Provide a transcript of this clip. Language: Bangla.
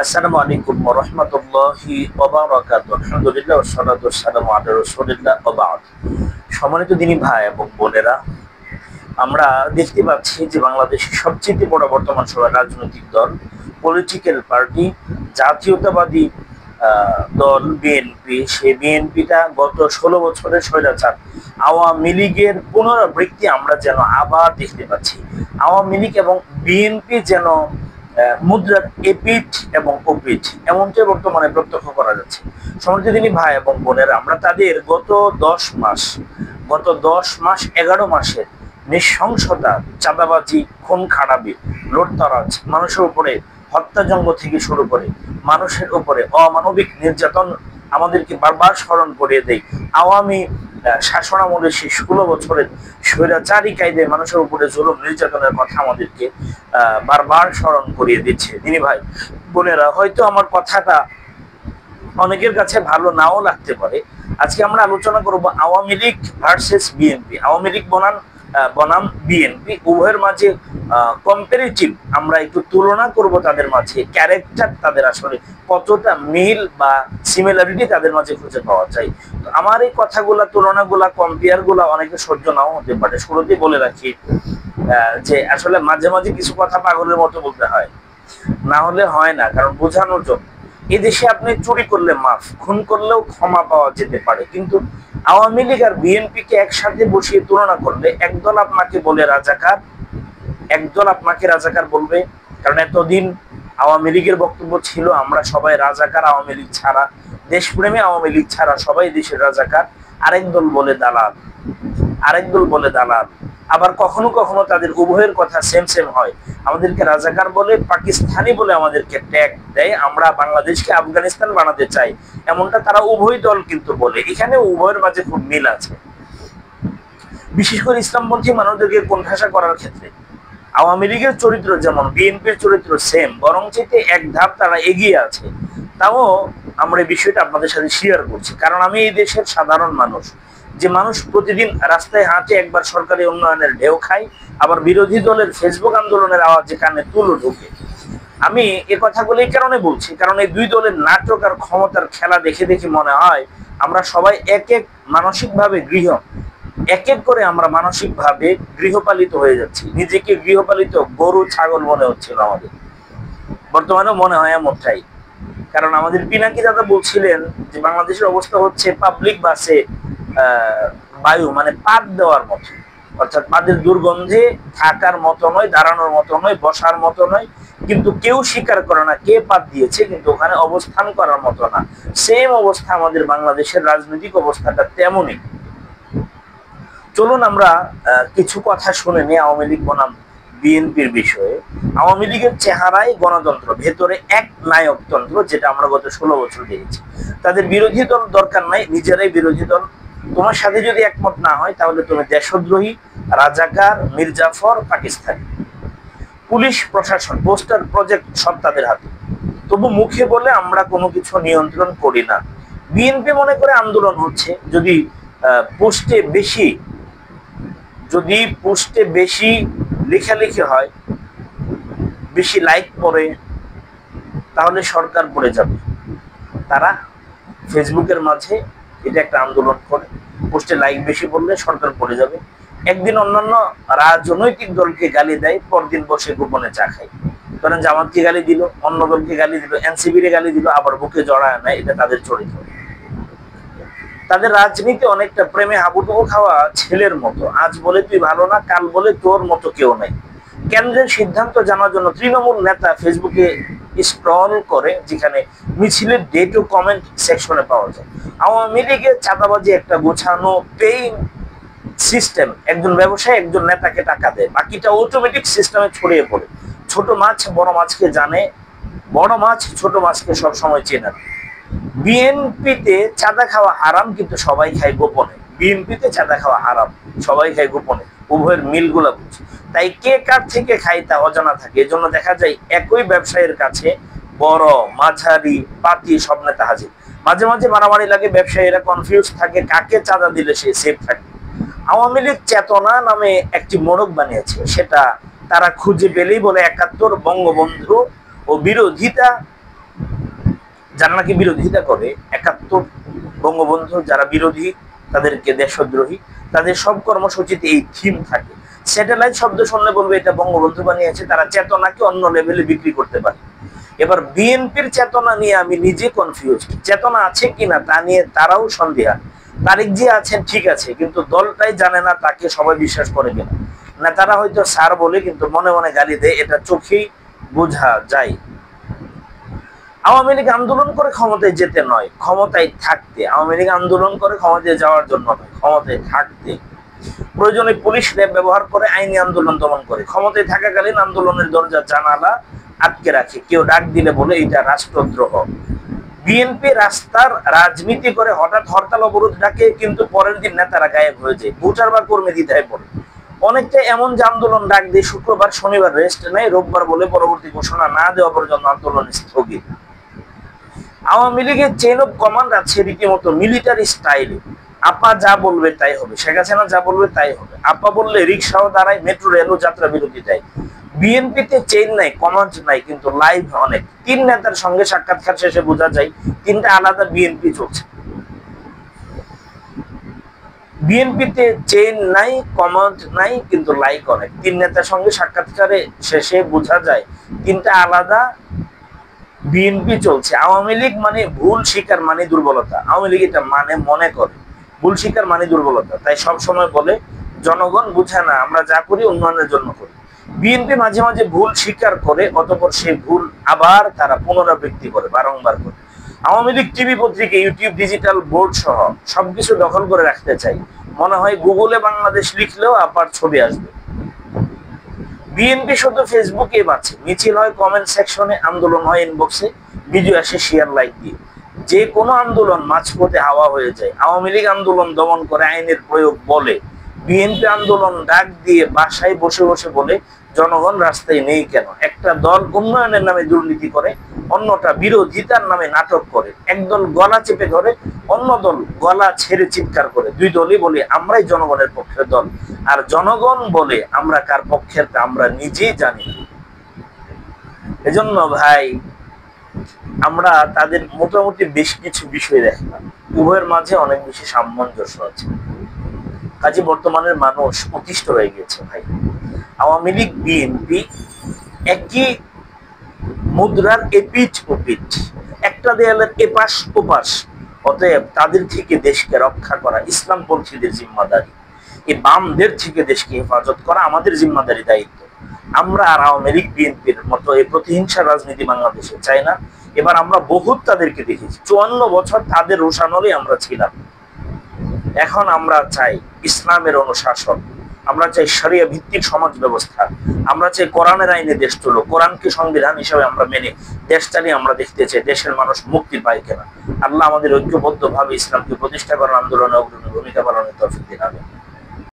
আসসালামু আলাইকুম ওয়া রাহমাতুল্লাহি ওয়া বারাকাতুহু। আলহামদুলিল্লাহ ওয়াসসালাতু ওয়াসসালামু আলা রাসূলিল্লাহ ওয়া বা'দ। সম্মানিত দিনী ভাই এবং বোনেরা, আমরা দেখতে পাচ্ছি যে বাংলাদেশের সবচেয়ে বড় বর্তমান সময় রাজনৈতিক দল, পলিটিক্যাল পার্টি, জাতীয়তাবাদী দল বিএনপি। সেই বিএনপিটা গত ১৬ বছরের স্বৈরাচার আওয়ামী লীগের পুনরাবৃত্তি আমরা যেন আবার দেখতে পাচ্ছি। আওয়ামী লীগ এবং বিএনপি যেন মুদ্রার এপিঠ এবং ওপিঠ, এমনটাই বর্তমানে প্রত্যক্ষ করা যাচ্ছে। সম্মানিত দিনী ভাই এবং বোনেরা, আমরা তাদের গত ১০ মাস ১১ মাসের নৃশংসতা, চাঁদাবাজি, খুন খারাপি, লুটতরাজ, মানুষের উপরে হত্যাযজ্ঞ থেকে শুরু করে মানুষের উপরে অমানবিক নির্যাতন আমাদেরকে বারবার স্মরণ করিয়ে দেয়। আওয়ামী শাসনামলের সেই ১৬ বছরের স্বৈরাচারী কায়দায় মানুষের উপরে জুলুম নির্যাতনের কথা আমাদেরকে বারবার স্মরণ করিয়ে দিচ্ছে। দিনী ভাই বোনেরা, হয়তো আমার কথাটা অনেকের কাছে ভালো নাও লাগতে পারে। আজকে আমরা আলোচনা করব আওয়ামী লীগ ভার্সেস বিএনপি। আওয়ামী লীগ বনাম বিএনপি, উভয়ের মাঝে কম্পারেটিভ আমরা একটু তুলনা করব, তাদের মাঝে ক্যারেক্টার, তাদের আসলে কতটা মিল বা সিমিলারিটি তাদের মাঝে খুঁজে পাওয়া যায়। তো আমার এই কথাগুলা, তুলনাগুলা, কম্পেয়ারগুলা অনেকে সহ্য নাও হতে পারে। শুরুতেই বলে রাখি যে আসলে মাঝে মাঝে কিছু কথা পাগলের মতো বলতে হয়, না হলে হয় না, কারণ বোঝানোর জন্য। এদেশে আপনি চুরি করলে মাফ, খুন করলেও ক্ষমা পাওয়া যেতে পারে, কিন্তু আওয়ামী লীগ আর বিএনপি কে একসাথে বসিয়ে তুলনা করলে একদল আপনাকে বলে রাজাকার, একদল আপনাকে রাজাকার বলবে। কারণ এতদিন আওয়ামী লীগের বক্তব্য ছিল আমরা সবাই রাজাকার, আওয়ামী লীগ ছাড়া, দেশপ্রেমী আওয়ামী লীগ ছাড়া সবাই দেশের রাজাকার। আরেক দল বলে দালাল, আরেক দল বলে দালাল। আবার কখনো কখনো তাদের উভয়ের কথা সেম সেম হয়। আমাদেরকে রাজাকার বলে, পাকিস্তানি বলে আমাদেরকে ট্যাগ দেয়, আমরা বাংলাদেশকে আফগানিস্তান বানাতে চাই, এমনটা তারা উভয় দল কিন্তু বলে। এখানে উভয়ের মাঝে খুব মিল আছে, বিশেষ করে ইসলামপন্থী মানুষদেরকে কোণঠাসা করার ক্ষেত্রে। আওয়ামী লীগের চরিত্র যেমন বিএনপির চরিত্র সেম, বরং চেয়ে এক ধাপ তারা এগিয়ে আছে। তাও আমরা এই বিষয়টা আপনাদের সাথে শেয়ার করছি, কারণ আমি এই দেশের সাধারণ মানুষ, যে মানুষ প্রতিদিন রাস্তায় হাঁটে, একবার সরকারি উন্নয়নের ঢেউ খায়, আবার বিরোধী দলের ফেসবুক আন্দোলনের আওয়াজে কানে তুলো ঢুকে। আমি এ কথাগুলো এই কারণে বলছি, কারণ এই দুই দলের নাটক আর ক্ষমতার খেলা দেখে দেখে মনে হয় আমরা সবাই এক এক মানসিকভাবে এক এক করে আমরা মানসিকভাবে গৃহপালিত হয়ে যাচ্ছি। নিজেকে গৃহপালিত গরু ছাগল মনে হচ্ছিল আমাদের, বর্তমানেও মনে হয় এমনটাই। কারণ আমাদের পিনাকি দাদা বলছিলেন যে বাংলাদেশের অবস্থা হচ্ছে পাবলিক বাসে বায়ু, মানে পাত দেওয়ার মতো, অর্থাৎ পাদের দুর্গন্ধে থাকার মতো নয়, দাঁড়ানোর মতো নয়, বসার মতো নয়, কিন্তু কেউ স্বীকার করে না কে পাত দিয়েছে, কিন্তু ওখানে অবস্থান করার মতো না। সেম অবস্থা আমাদের বাংলাদেশের রাজনৈতিক অবস্থাটা তেমনই। চলুন আমরা কিছু কথা শুনে নিই আওয়ামী লীগ বনাম বিএনপির বিষয়ে। আওয়ামী লীগের চেহারায় গণতন্ত্র, ভেতরে এক নায়কতন্ত্র, যেটা আমরা গত 16 বছর দেখেছি। তাদের বিরোধী দল দরকার নাই, নিজেরাই বিরোধী দল। তোমার সাথে যদি একমত না হয় তাহলে তুমি দেশদ্রোহী, রাজাকার, মির্জাফর, পাকিস্তানি। পুলিশ প্রশাসন, পোস্টার, প্রজেক্ট সব তাদের হাতে। তবু মুখে বলে আমরা কোনো কিছু নিয়ন্ত্রণ করি না। বিএনপি মনে করে আন্দোলন হচ্ছে, যদি পোস্টে বেশি লেখালেখি হয়, বেশি লাইক পড়ে, তাহলে সরকার পড়ে যাবে। তারা ফেসবুকের মাঝে এটা একটা আন্দোলন করে, পোস্টে লাইক বেশি পড়লে সরকার পড়ে যাবে। একদিন অন্যান্য রাজনৈতিক দলকে গালি দেয়, পরদিন বসে গোপনে চা খায়। ধরেন জামাতকে গালি দিল, অন্য দলকে গালি দিল, এনসিপির গালি দিল, আবার বুকে জড়ায় না। এটা তাদের চরিত্র। তাদের রাজনীতি অনেকটা প্রেমে হাবুডুবু খাওয়া ছেলের মতো। আজ বলে তুই ভালো না, কাল বলে তোর মতো কেউ নেই। কেন্দ্রের সিদ্ধান্ত জানার জন্য তৃণমূল নেতা ফেসবুকে স্ক্রল করে, যেখানে মিছিলের ডেট ও কমেন্ট সেকশনে পাওয়া যায়। আওয়ামী লীগের চাঁদাবাজি একটা গোছানো পেইং সিস্টেম। একজন ব্যবসায়ী একজন নেতাকে টাকা দেয়, বাকিটা অটোমেটিক সিস্টেমে ছড়িয়ে পড়ে। ছোট মাছ বড় মাছকে জানে, বড় মাছ ছোট মাছকে সবসময় চেনে। বিএনপিতে চাঁদা খাওয়া হারাম, কিন্তু সবাই খায় গোপনে। বিএনপিতে চাঁদা খাওয়া হারাম, সবাই খায় গোপনে। উভয়ের মিলগুলা বুঝে, তাই কে কার থেকে খায় তা অজানা থাকে। এজন্য দেখা যায় একই ব্যবসায়ীর কাছে বড়, মাঝারি, পাতি সব নেতা হাজির। মাঝে মাঝে মারামারি লাগে, ব্যবসায়ীরা কনফিউজ থাকে কাকে চাঁদা দিলে সে সেফ থাকে। আওয়ামী লীগ চেতনা নামে একটি মোড়ক বানিয়েছে, সেটা তারা খুঁজে পেলেই বলে ৭১, বঙ্গবন্ধু ও বিরোধিতা যারা নাকি বিরোধিতা করে ৭১ বঙ্গবন্ধু যারা বিরোধী, তাদেরকে দেশদ্রোহী, তাদের সব কর্মসূচিতে এই থিম থাকে। স্যাটেলাইট শব্দ শুনলে বলবে এটা বঙ্গবন্ধু বানিয়েছে, তারা চেতনাকে অন্য লেভেলে বিক্রি করতে পারে। এবার বিএনপির চেতনা নিয়ে আমি নিজে কনফিউজ, চেতনা আছে কিনা তা নিয়ে তারাও সন্দেহান। তারিক জি আছেন ঠিক আছে, কিন্তু দলটাই জানে না তাকে সবাই বিশ্বাস করে কিনা। না তারা হয়তো স্যার বলে কিন্তু মনে মনে গালি দেয়, এটা চোখেই বোঝা যায়। আওয়ামী লীগ আন্দোলন করে ক্ষমতায় যেতে নয়, ক্ষমতায় থাকতে। আওয়ামী লীগ আন্দোলন করে ক্ষমতায় যাওয়ার জন্য নয়, ক্ষমতায় থাকতে। প্রয়োজনে পুলিশ র্যাব ব্যবহার করে আইনি আন্দোলন দমন করে, ক্ষমতায় থাকাকালীন আন্দোলনের দরজা জানালা আটকে রাখে, কেউ ডাক দিলে বলে এটা রাষ্ট্রদ্রোহ। বিএনপি রাস্তার রাজনীতি করে হঠাৎ হরতাল অবরোধ ডাকে, কিন্তু পরের দিন নেতারা গায়েব হয়ে যায়, ভোটার বা কর্মী দ্বিধায় পড়ে। অনেকটা এমন যে আন্দোলন ডাক দিয়ে শুক্রবার শনিবার রেস্ট নেয়, রোববার বলে পরবর্তী ঘোষণা না দেওয়া পর্যন্ত আন্দোলন স্থগিত। আওয়ামী লীগের চেইন অফ কমান্ড আছে রীতিমতো মিলিটারি স্টাইলে। আপা যা বলবে তাই হবে, শেখ হাসিনা যা বলবে তাই হবে। আপা বললে রিক্সাও দাঁড়ায়, মেট্রো রেলও যাত্রা বিরতি দেয়। বিএনপিতে চেইন নাই, কমান্ড নাই, কিন্তু লাইভ অনেক। ৩ নেতার সঙ্গে সাক্ষাৎকার শেষে বোঝা যায় ৩টা আলাদা বিএনপি চলছে। বিএনপিতে চেইন নাই, কমান্ড নাই, কিন্তু লাইক অনেক। ৩ নেতার সঙ্গে সাক্ষাৎকারে শেষে বোঝা যায় ৩টা আলাদা বিএনপি চলছে। আওয়ামী লীগ মানে ভুল স্বীকার মানে দুর্বলতা, আওয়ামী লীগ এটা মানে মনে করে ভুল স্বীকার মানে দুর্বলতা, তাই সব সময় বলে জনগণ বুঝে না, আমরা যা করি উন্নয়নের জন্য করি। বিএনপি মাঝে মাঝে ভুল স্বীকার করে, অতঃপর সেই ভুল আবার তারা পুনরাবৃত্তি করে, বারংবার করে। আওয়ামী লীগ টিভি পত্রিকা, ইউটিউব, ডিজিটাল বোর্ড সহ সবকিছু দখল করে রাখতে চাই। মনে হয় গুগলে বাংলাদেশ লিখলেও আবার ছবি আসবে। বিএনপি শুধু ফেসবুকে বাঁচে, মিছিল হয় কমেন্ট সেকশনে, আন্দোলন হয় ইনবক্সে, ভিডিও আসে শেয়ার লাইক দিয়ে। যে কোনো আন্দোলন মাঝপথে হাওয়া হয়ে যায়। আওয়ামী লীগ আন্দোলন দমন করে আইনের প্রয়োগ বলে, বিএনপি আন্দোলন ডাক দিয়ে বাসায় বসে বসে বলে জনগণ রাস্তায় নেই কেন। একটা দল উন্নয়নের নামে দুর্নীতি করে, অন্যটা বিরোধিতার নামে নাটক করে। একদল গলা চেপে ধরে, অন্য দল গলা ছেড়ে চিৎকার করে। দুই দলই বলে আমরাই জনগণের পক্ষের দল, আর জনগণ বলে আমরা কার পক্ষের তা আমরা নিজেই জানি না। এজন্য ভাই আমরা তাদের মোটামুটি বেশ কিছু বিষয় দেখলাম, উভয়ের মাঝে অনেক বেশি সামঞ্জস্য আছে। কাজে বর্তমানের মানুষ অতিষ্ঠ হয়ে গেছে ভাই। আওয়ামী লীগ বিএনপি একই মুদ্রার এপিঠ ওপিঠ, একটা দেয়ালের এপাশ ওপাশ। অতএব তাদের থেকে দেশকে রক্ষা করা ইসলামপন্থীদের জিম্মাদারি, এই বামদের থেকে দেশকে হেফাজত করা আমাদের জিম্মাদারি, দায়িত্ব। আমরা আর আওয়ামী লীগ বিএনপির মতো এই প্রতিহিংসার রাজনীতি বাংলাদেশে চাই না। এবার আমরা বহুত তাদেরকে দেখেছি, 54 বছর তাদের রোষানলে আমরা ছিলাম। এখন আমরা চাই ইসলামের অনুশাসন, আমরা চাই শরিয়া ভিত্তিক সমাজ ব্যবস্থা, আমরা চাই কোরআনের আইনে দেশ চলো, কোরআনকে সংবিধান হিসেবে আমরা মেনে দেশ চালিয়ে আমরা দেখতে চাই দেশের মানুষ মুক্তি পায় কিনা। আল্লাহ আমাদের ঐক্যবদ্ধভাবে ইসলামকে প্রতিষ্ঠা করার আন্দোলনে অগ্রণী ভূমিকা পালনের তৌফিক দিন। আমিন।